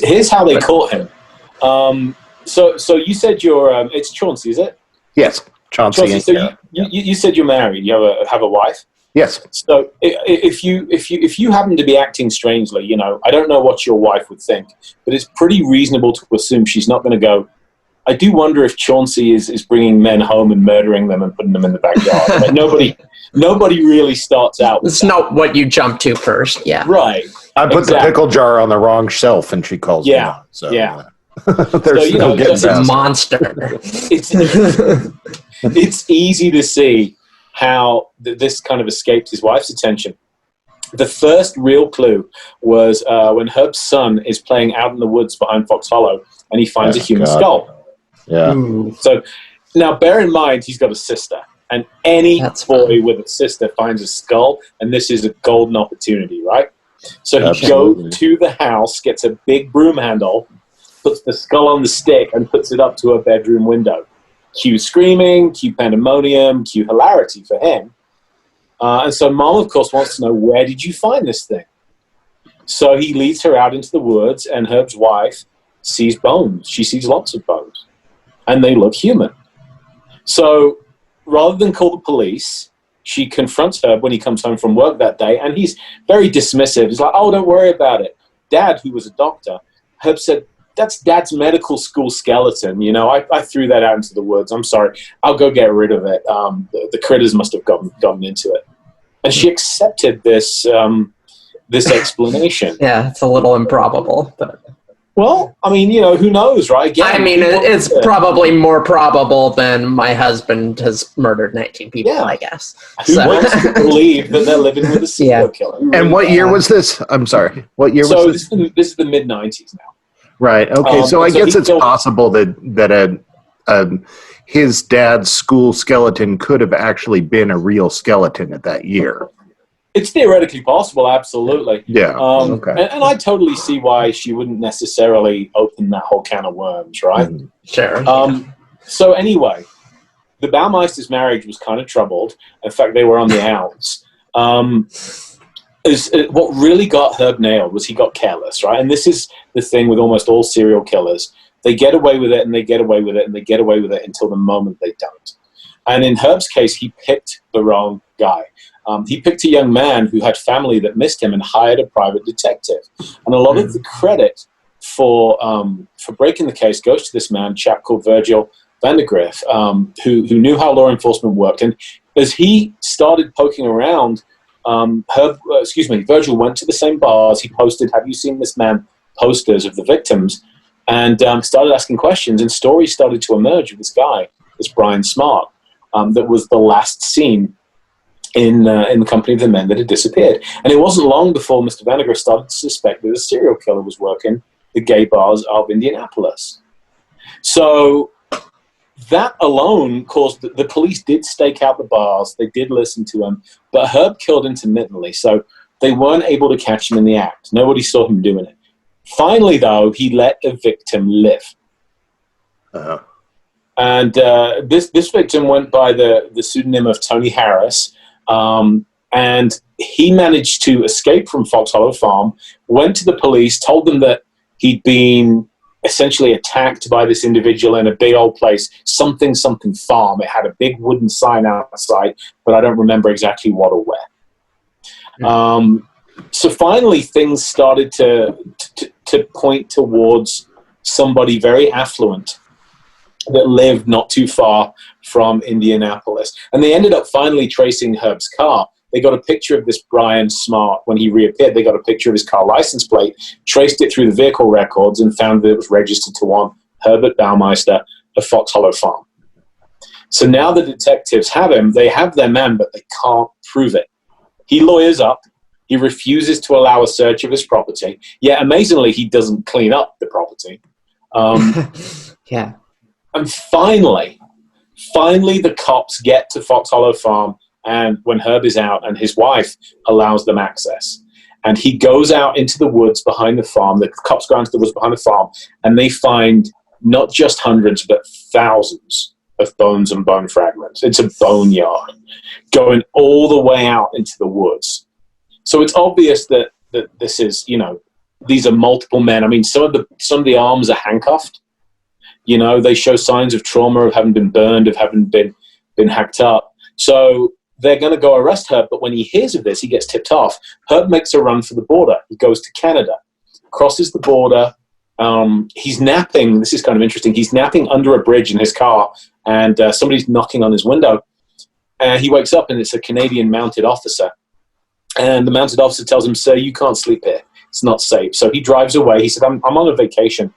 Here's how they caught him. So you said you're it's Chauncey, is it? Yes, Chauncey. So you said you're married. You have a wife. Yes. So if you happen to be acting strangely, you know, I don't know what your wife would think, but it's pretty reasonable to assume she's not going to go, I do wonder if Chauncey is bringing men home and murdering them and putting them in the backyard. Like nobody really starts out with It's that. not what you jump to first. Yeah. Right. I put the pickle jar on the wrong shelf, and she calls me out. So, yeah. There's no getting It's a past it. monster. It's easy to see how this kind of escaped his wife's attention. The first real clue was when Herb's son is playing out in the woods behind Fox Hollow, and he finds a human skull. Yeah. Ooh. So now bear in mind he's got a sister, and any boy with a sister finds a skull, and this is a golden opportunity, right? So he goes to the house, gets a big broom handle, puts the skull on the stick, and puts it up to a bedroom window. Cue screaming, cue pandemonium, cue hilarity for him. And so Mom, of course, wants to know, where did you find this thing? So he leads her out into the woods, and Herb's wife sees bones. She sees lots of bones, and they look human. So rather than call the police, she confronts Herb when he comes home from work that day, and he's very dismissive. He's like, oh, don't worry about it. Dad, who was a doctor, Herb said, that's Dad's medical school skeleton. You know, I threw that out into the woods. I'm sorry. I'll go get rid of it. The critters must have gotten into it. And she accepted this explanation. Yeah, it's a little improbable, but... Well, I mean, you know, who knows, right? Again, I mean, it's probably more probable than my husband has murdered 19 people, I guess. Who wants to believe that they're living with a serial killer? And what year was this? I'm sorry. What year was this? So this is the mid-90s now. Right. Okay. So I guess it's possible that his dad's school skeleton could have actually been a real skeleton at that year. It's theoretically possible, absolutely. Yeah. Okay. And I totally see why she wouldn't necessarily open that whole can of worms, right? Mm-hmm. Sure. So anyway, the Baumeister's marriage was kind of troubled. In fact, they were on the outs. What really got Herb nailed was he got careless, right? And this is the thing with almost all serial killers. They get away with it, and they get away with it, and they get away with it until the moment they don't. And in Herb's case, he picked the wrong guy. He picked a young man who had family that missed him and hired a private detective. And a lot of the credit for breaking the case goes to this man, a chap called Virgil Vandergriff, who knew how law enforcement worked. And as he started poking around, Virgil went to the same bars. He posted, "Have you seen this man?" posters of the victims, and started asking questions. And stories started to emerge of this guy, this Brian Smart, that was the last seen in the company of the men that had disappeared. And it wasn't long before Mr. Vandergriff started to suspect that a serial killer was working the gay bars of Indianapolis. So that alone caused the police did stake out the bars. They did listen to him, but Herb killed intermittently, so they weren't able to catch him in the act. Nobody saw him doing it. Finally, though, he let a victim live. Uh-huh. And this victim went by the pseudonym of Tony Harris, and he managed to escape from Fox Hollow Farm, went to the police, told them that he'd been essentially attacked by this individual in a big old place, something farm. It had a big wooden sign outside, but I don't remember exactly what or where. Yeah. So finally, things started to point towards somebody very affluent that lived not too far from Indianapolis. And they ended up finally tracing Herb's car. They got a picture of this Brian Smart when he reappeared. They got a picture of his car license plate, traced it through the vehicle records, and found that it was registered to one Herbert Baumeister of Fox Hollow Farm. So now the detectives have him. They have their man, but they can't prove it. He lawyers up. He refuses to allow a search of his property. Yet, amazingly, he doesn't clean up the property. Yeah. And finally, the cops get to Fox Hollow Farm, and when Herb is out, and his wife allows them access. And he goes out into the woods behind the farm. The cops go out into the woods behind the farm, and they find not just hundreds, but thousands of bones and bone fragments. It's a boneyard going all the way out into the woods. So it's obvious that this is, these are multiple men. I mean, some of the arms are handcuffed. You know, they show signs of trauma, of having been burned, of having been hacked up. So they're going to go arrest Herb, but when he hears of this, he gets tipped off. Herb makes a run for the border. He goes to Canada, crosses the border. He's napping. This is kind of interesting. He's napping under a bridge in his car, and somebody's knocking on his window. He wakes up, and it's a Canadian mounted officer. And the mounted officer tells him, "Sir, you can't sleep here. It's not safe." So he drives away. He said, I'm on a vacation,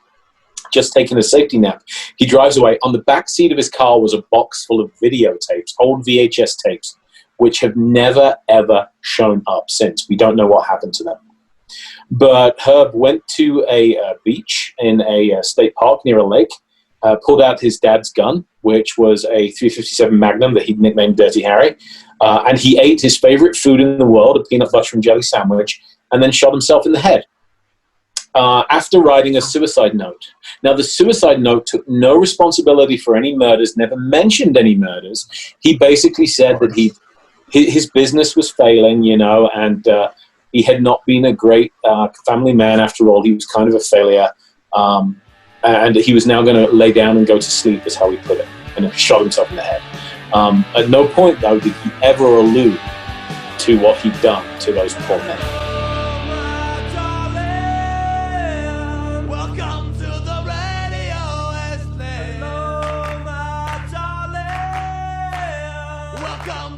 just taking a safety nap. He drives away. On the back seat of his car was a box full of videotapes, old VHS tapes, which have never, ever shown up since. We don't know what happened to them. But Herb went to a beach in a state park near a lake, pulled out his dad's gun, which was a .357 Magnum that he'd nicknamed Dirty Harry, and he ate his favorite food in the world, a peanut butter and jelly sandwich, and then shot himself in the head. After writing a suicide note. Now, the suicide note took no responsibility for any murders, never mentioned any murders. He basically said that his business was failing, you know, and he had not been a great family man after all. He was kind of a failure, and he was now going to lay down and go to sleep, is how he put it, and he shot himself in the head. At no point, though, did he ever allude to what he'd done to those poor men. Welcome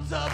to